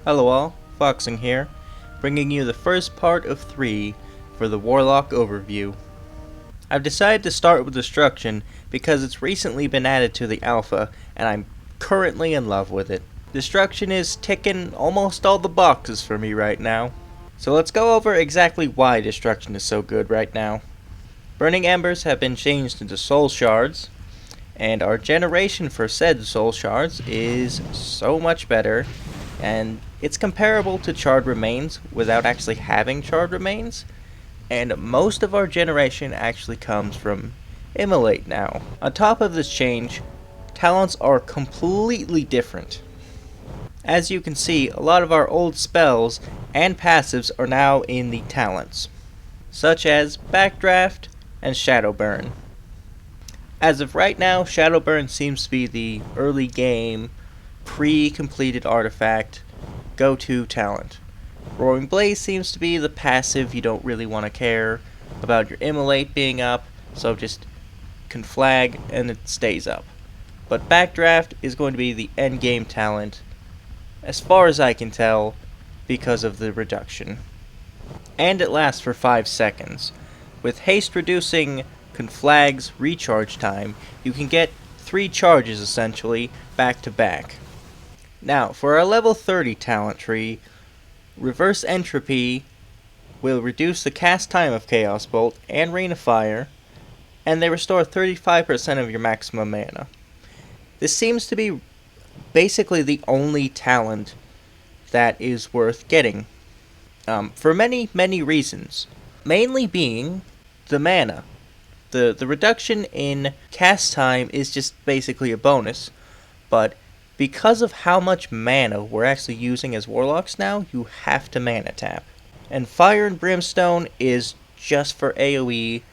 Hello all, Foxing here, bringing you the first part of 3 for the Warlock overview. I've decided to start with Destruction because it's recently been added to the alpha and I'm currently in love with it. Destruction is ticking almost all the boxes for me right now. So let's go over exactly why Destruction is so good right now. Burning Embers have been changed into Soul Shards, and our generation for said Soul Shards is so much better, and it's comparable to Charred Remains without actually having Charred Remains, and most of our generation actually comes from Immolate now. On top of this change, talents are completely different. As you can see, a lot of our old spells and passives are now in the talents, such as Backdraft and Shadowburn. As of right now, Shadowburn seems to be the early game, pre-completed artifact, go-to talent. Roaring Blaze seems to be the passive you don't really want to care about your Immolate being up, so just conflag and it stays up. But Backdraft is going to be the endgame talent, as far as I can tell, because of the reduction. And it lasts for 5 seconds. With haste reducing Conflag's recharge time, you can get 3 charges essentially back to back. Now, for our level 30 talent tree, Reverse Entropy will reduce the cast time of Chaos Bolt and Rain of Fire, and they restore 35% of your maximum mana. This seems to be basically the only talent that is worth getting, for many, many reasons. Mainly being the mana. The reduction in cast time is just basically a bonus, but because of how much mana we're actually using as Warlocks now, you have to mana tap. And Fire and Brimstone is just for AoE,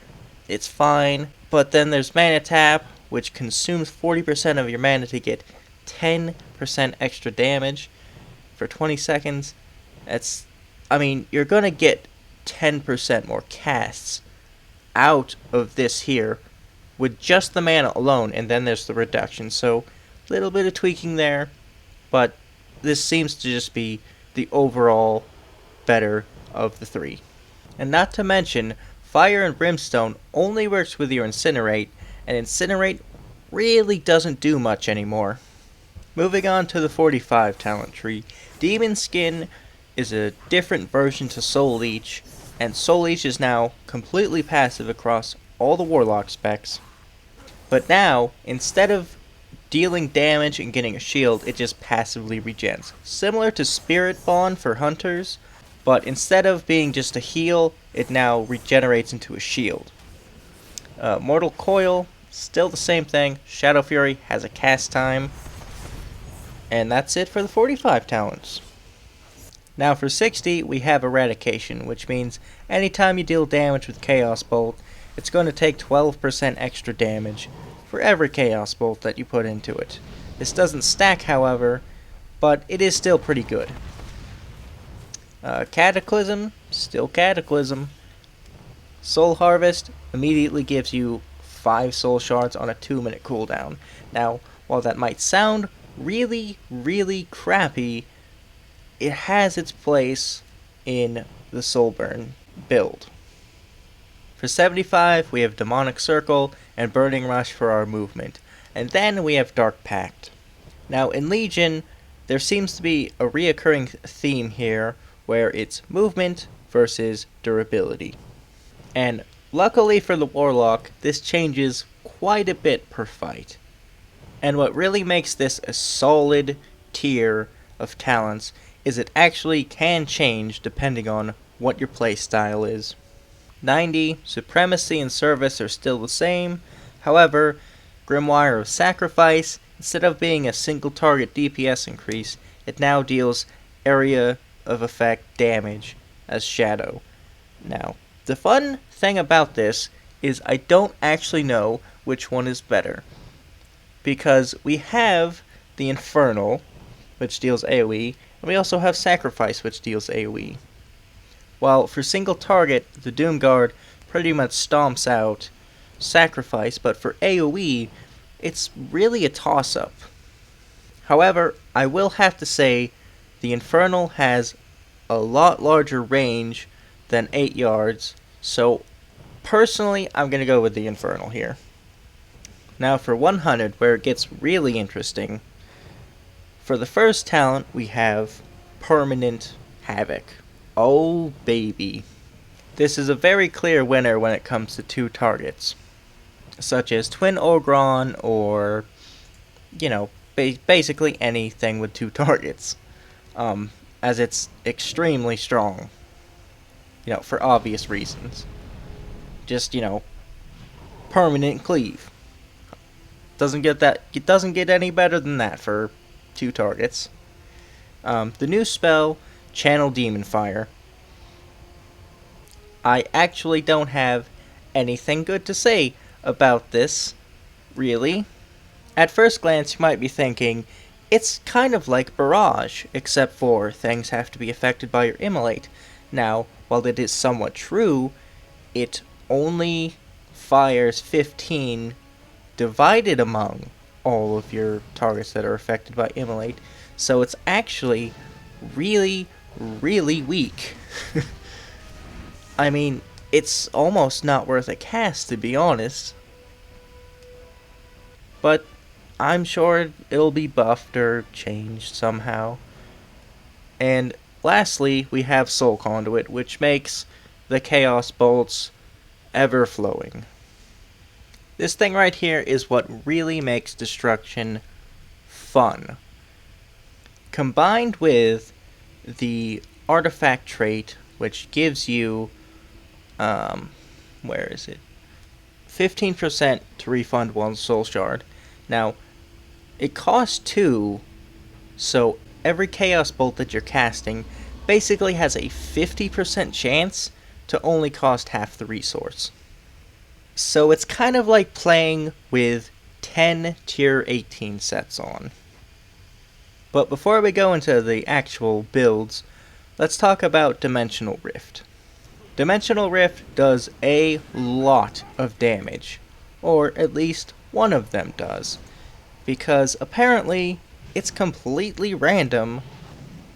it's fine, but then there's mana tap, which consumes 40% of your mana to get 10% extra damage for 20 seconds. You're gonna get 10% more casts out of this here with just the mana alone, and then there's the reduction. So a little bit of tweaking there, but this seems to just be the overall better of the 3. And not to mention, Fire and Brimstone only works with your Incinerate, and Incinerate really doesn't do much anymore. Moving on to the 45 talent tree, Demon Skin is a different version to Soul Leech, and Soul Leech is now completely passive across all the Warlock specs. But now, instead of dealing damage and getting a shield, it just passively regens. Similar to Spirit Bond for Hunters, but instead of being just a heal, it now regenerates into a shield. Mortal Coil, still the same thing. Shadow Fury has a cast time. And that's it for the 45 talents. Now for 60, we have Eradication, which means anytime you deal damage with Chaos Bolt, it's going to take 12% extra damage for every Chaos Bolt that you put into it. This doesn't stack, however, but it is still pretty good. Cataclysm, still Cataclysm. Soul Harvest immediately gives you 5 Soul Shards on a 2-minute cooldown. Now, while that might sound really, really crappy, it has its place in the Soulburn build. For 75, we have Demonic Circle and Burning Rush for our movement. And then we have Dark Pact. Now in Legion, there seems to be a reoccurring theme here where it's movement versus durability. And luckily for the Warlock, this changes quite a bit per fight. And what really makes this a solid tier of talents is it actually can change depending on what your playstyle is. 90, Supremacy and Service are still the same, however, Grimoire of Sacrifice, instead of being a single target DPS increase, it now deals area of effect damage as Shadow. Now, the fun thing about this is I don't actually know which one is better, because we have the Infernal, which deals AoE, and we also have Sacrifice, which deals AoE. While for single target, the Doomguard pretty much stomps out Sacrifice, but for AoE, it's really a toss-up. However, I will have to say The infernal has a lot larger range than 8 yards, so personally I'm going to go with the infernal here. Now for 100, where it gets really interesting, for the first talent we have Permanent Havoc. Oh baby. This is a very clear winner when it comes to 2 targets, such as Twin Ogron or, basically anything with 2 targets, as it's extremely strong, for obvious reasons. Just, permanent cleave. It doesn't get any better than that for 2 targets. The new spell, Channel Demon Fire. I actually don't have anything good to say about this, really. At first glance, you might be thinking, it's kind of like Barrage, except for things have to be affected by your Immolate. Now, while it is somewhat true, it only fires 15 divided among all of your targets that are affected by Immolate, so it's actually really, really weak. I mean, it's almost not worth a cast, to be honest. But I'm sure it'll be buffed or changed somehow. And lastly, we have Soul Conduit, which makes the Chaos Bolts ever-flowing. This thing right here is what really makes destruction fun. Combined with the artifact trait, which gives you 15% to refund 1 soul shard. Now, it costs 2, so every Chaos Bolt that you're casting basically has a 50% chance to only cost half the resource. So it's kind of like playing with 10 tier 18 sets on. But before we go into the actual builds, let's talk about Dimensional Rift. Dimensional Rift does a lot of damage, or at least one of them does, because apparently it's completely random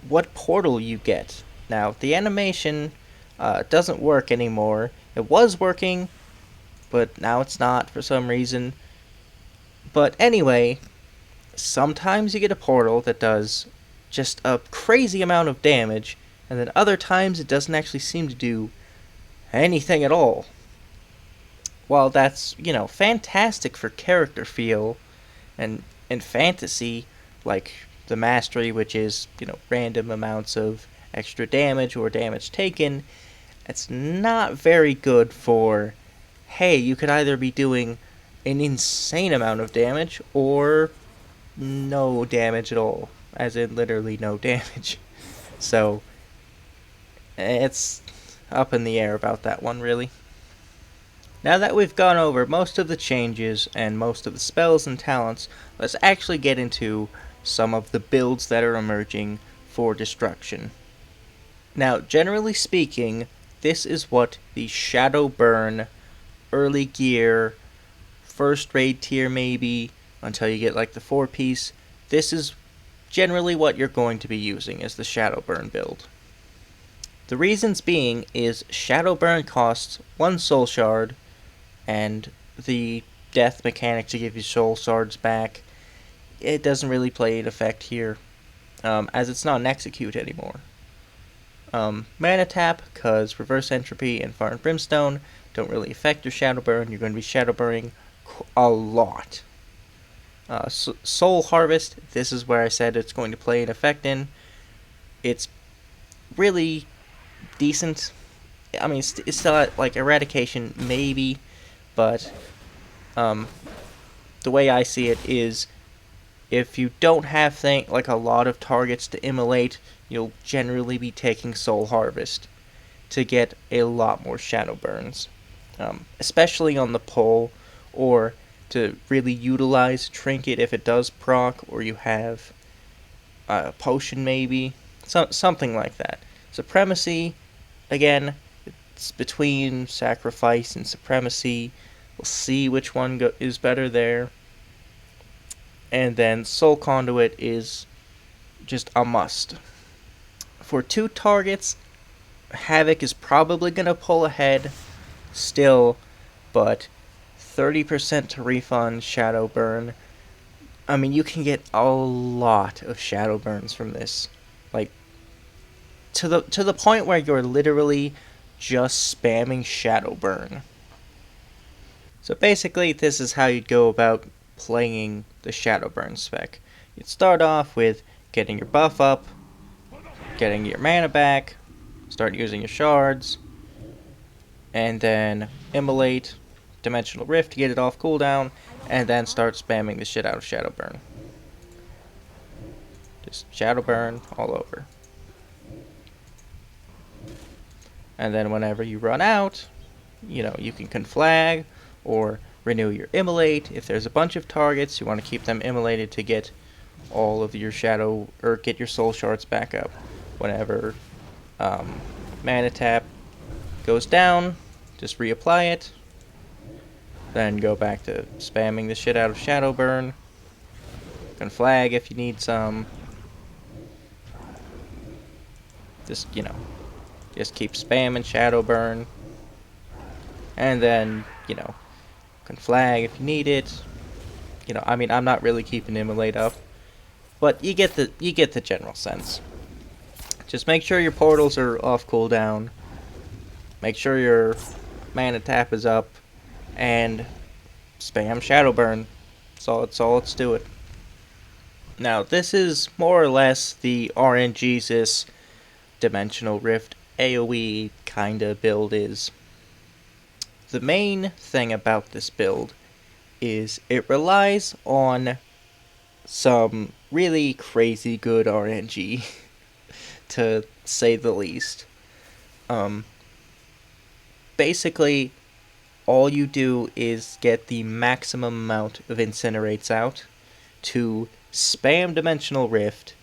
what portal you get. Now, the animation doesn't work anymore. It was working, but now it's not for some reason. But anyway, sometimes you get a portal that does just a crazy amount of damage, and then other times it doesn't actually seem to do anything at all. While that's, fantastic for character feel and fantasy, like the mastery, which is, random amounts of extra damage or damage taken, it's not very good for, hey, you could either be doing an insane amount of damage or no damage at all, as in literally no damage. So it's up in the air about that one, really. Now that we've gone over most of the changes and most of the spells and talents, let's actually get into some of the builds that are emerging for destruction. Now, generally speaking, this is what the Shadow Burn, early gear, first raid tier maybe, until you get like the 4-piece, this is generally what you're going to be using as the Shadow Burn build. The reasons being is Shadow Burn costs 1 soul shard, and the death mechanic to give you soul shards back, it doesn't really play an effect here, as it's not an execute anymore. Mana tap, because reverse entropy and fire and brimstone don't really affect your Shadow Burn. You're going to be Shadow Burning a lot. Soul Harvest, this is where I said it's going to play an effect in. It's really decent. I mean, it's still at, like, Eradication, maybe, but the way I see it is, if you don't have like a lot of targets to immolate, you'll generally be taking Soul Harvest to get a lot more Shadow Burns, especially on the pull, or to really utilize Trinket if it does proc, or you have a potion maybe, something like that. Supremacy, again, it's between Sacrifice and Supremacy. We'll see which one is better there. And then Soul Conduit is just a must. for 2 targets, Havoc is probably going to pull ahead still, but 30% to refund Shadow Burn. I mean, you can get a lot of Shadow Burns from this. Like, to the point where you're literally just spamming Shadow Burn. So basically, this is how you'd go about playing the Shadow Burn spec. You'd start off with getting your buff up, getting your mana back, start using your shards, and then Immolate, Dimensional Rift to get it off cooldown, and then start spamming the shit out of Shadow Burn. Just Shadow Burn all over. And then whenever you run out, you can conflag or renew your Immolate. If there's a bunch of targets, you want to keep them immolated to get all of your shadow, or get your soul shards back up. Whenever mana tap goes down, just reapply it. Then go back to spamming the shit out of Shadow Burn. Conflag if you need some. Just keep spamming Shadow Burn. And then, conflag if you need it. I mean, I'm not really keeping Immolate up, but you get the general sense. Just make sure your portals are off cooldown. Make sure your mana tap is up, and spam Shadow Burn. That's all let's do it. Now, this is more or less the RNGesus Dimensional Rift AoE kinda build is. The main thing about this build is it relies on some really crazy good RNG, to say the least. Basically, all you do is get the maximum amount of Incinerates out to spam Dimensional Rift,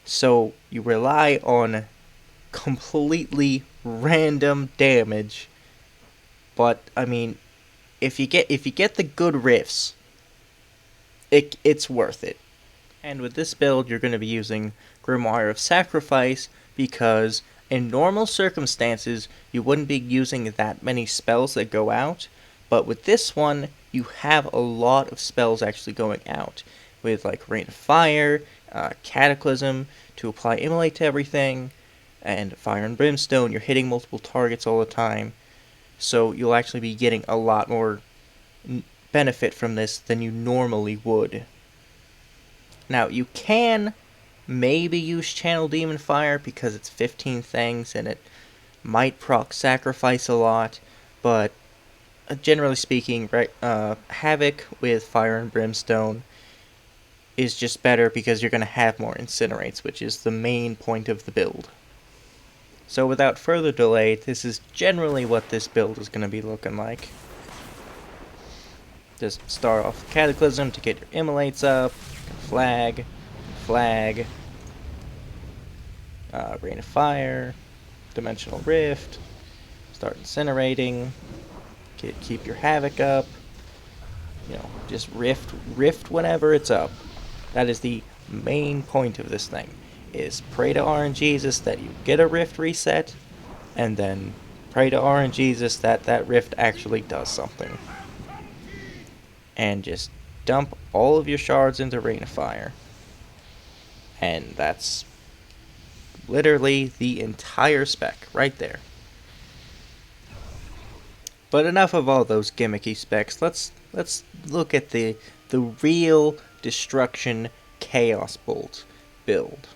so you rely on completely random damage. But I mean, if you get the good riffs, it's worth it. And with this build, you're going to be using Grimoire of Sacrifice, because in normal circumstances, you wouldn't be using that many spells that go out. But with this one, you have a lot of spells actually going out. With like Rain of Fire, Cataclysm, to apply Immolate to everything, and Fire and Brimstone, you're hitting multiple targets all the time. So you'll actually be getting a lot more benefit from this than you normally would. Now, you can maybe use Channel Demon Fire because it's 15 things and it might proc Sacrifice a lot, but generally speaking, right, Havoc with Fire and Brimstone is just better because you're going to have more Incinerates, which is the main point of the build. So without further delay, this is generally what this build is going to be looking like. Just start off with Cataclysm to get your Immolates up, Flag, Rain of Fire, Dimensional Rift, start incinerating, keep your Havoc up, just rift whenever it's up. That is the main point of this thing, is pray to RNGesus that you get a rift reset, and then pray to RNGesus that that rift actually does something. And just dump all of your shards into Rain of Fire. And that's literally the entire spec right there. But enough of all those gimmicky specs. Let's look at the real Destruction Chaos Bolt build.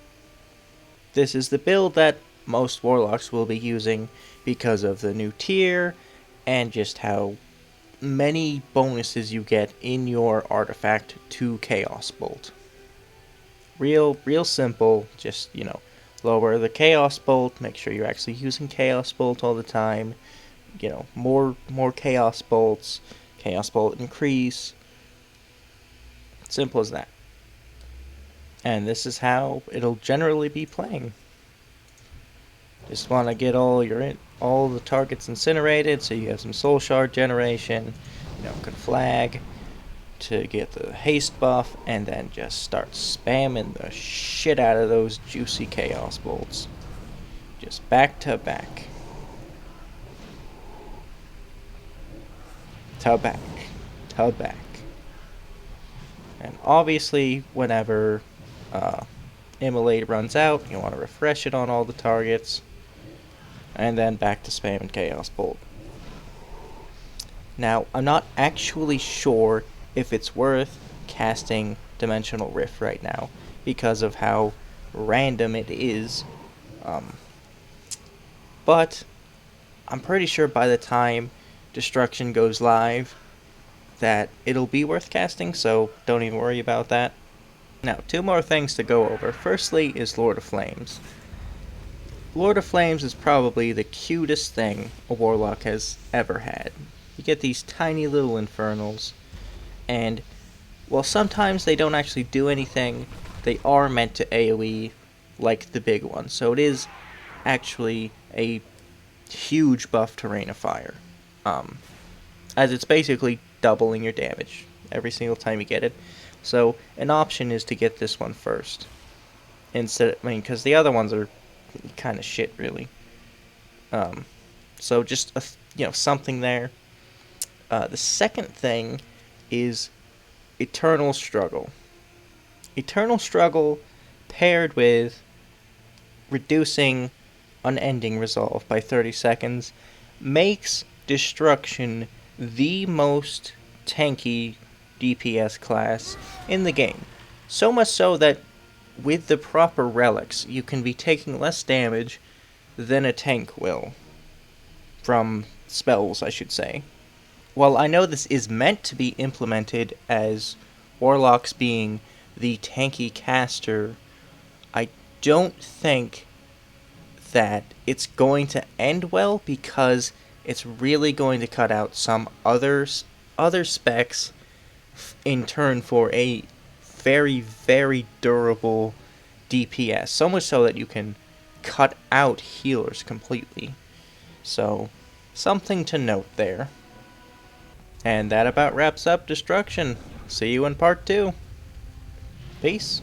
This is the build that most Warlocks will be using because of the new tier and just how many bonuses you get in your artifact to Chaos Bolt. Real simple, just, lower the Chaos Bolt, make sure you're actually using Chaos Bolt all the time, more Chaos Bolts, Chaos Bolt increase, simple as that. And this is how it'll generally be playing. Just want to get all the targets incinerated, so you have some soul shard generation. Can flag to get the haste buff, and then just start spamming the shit out of those juicy chaos bolts. Just back to back. To back. To back. And obviously, whenever Immolate runs out, you want to refresh it on all the targets. And then back to spam and Chaos Bolt. Now, I'm not actually sure if it's worth casting Dimensional Rift right now because of how random it is. But I'm pretty sure by the time Destruction goes live that it'll be worth casting, so don't even worry about that. Now, two more things to go over. Firstly is Lord of Flames. Lord of Flames is probably the cutest thing a Warlock has ever had. You get these tiny little infernals, and while sometimes they don't actually do anything, they are meant to AoE like the big one. So it is actually a huge buff to Rain of Fire, as it's basically doubling your damage every single time you get it. So an option is to get this one first, because the other ones are kind of shit, really. So just something there. The second thing is Eternal Struggle. Eternal Struggle paired with reducing Unending Resolve by 30 seconds makes Destruction the most tanky DPS class in the game. So much so that with the proper relics, you can be taking less damage than a tank will. From spells, I should say. While I know this is meant to be implemented as Warlocks being the tanky caster, I don't think that it's going to end well because it's really going to cut out some other specs in turn for a very, very durable DPS. So much so that you can cut out healers completely. So, something to note there. And that about wraps up Destruction. See you in part 2. Peace.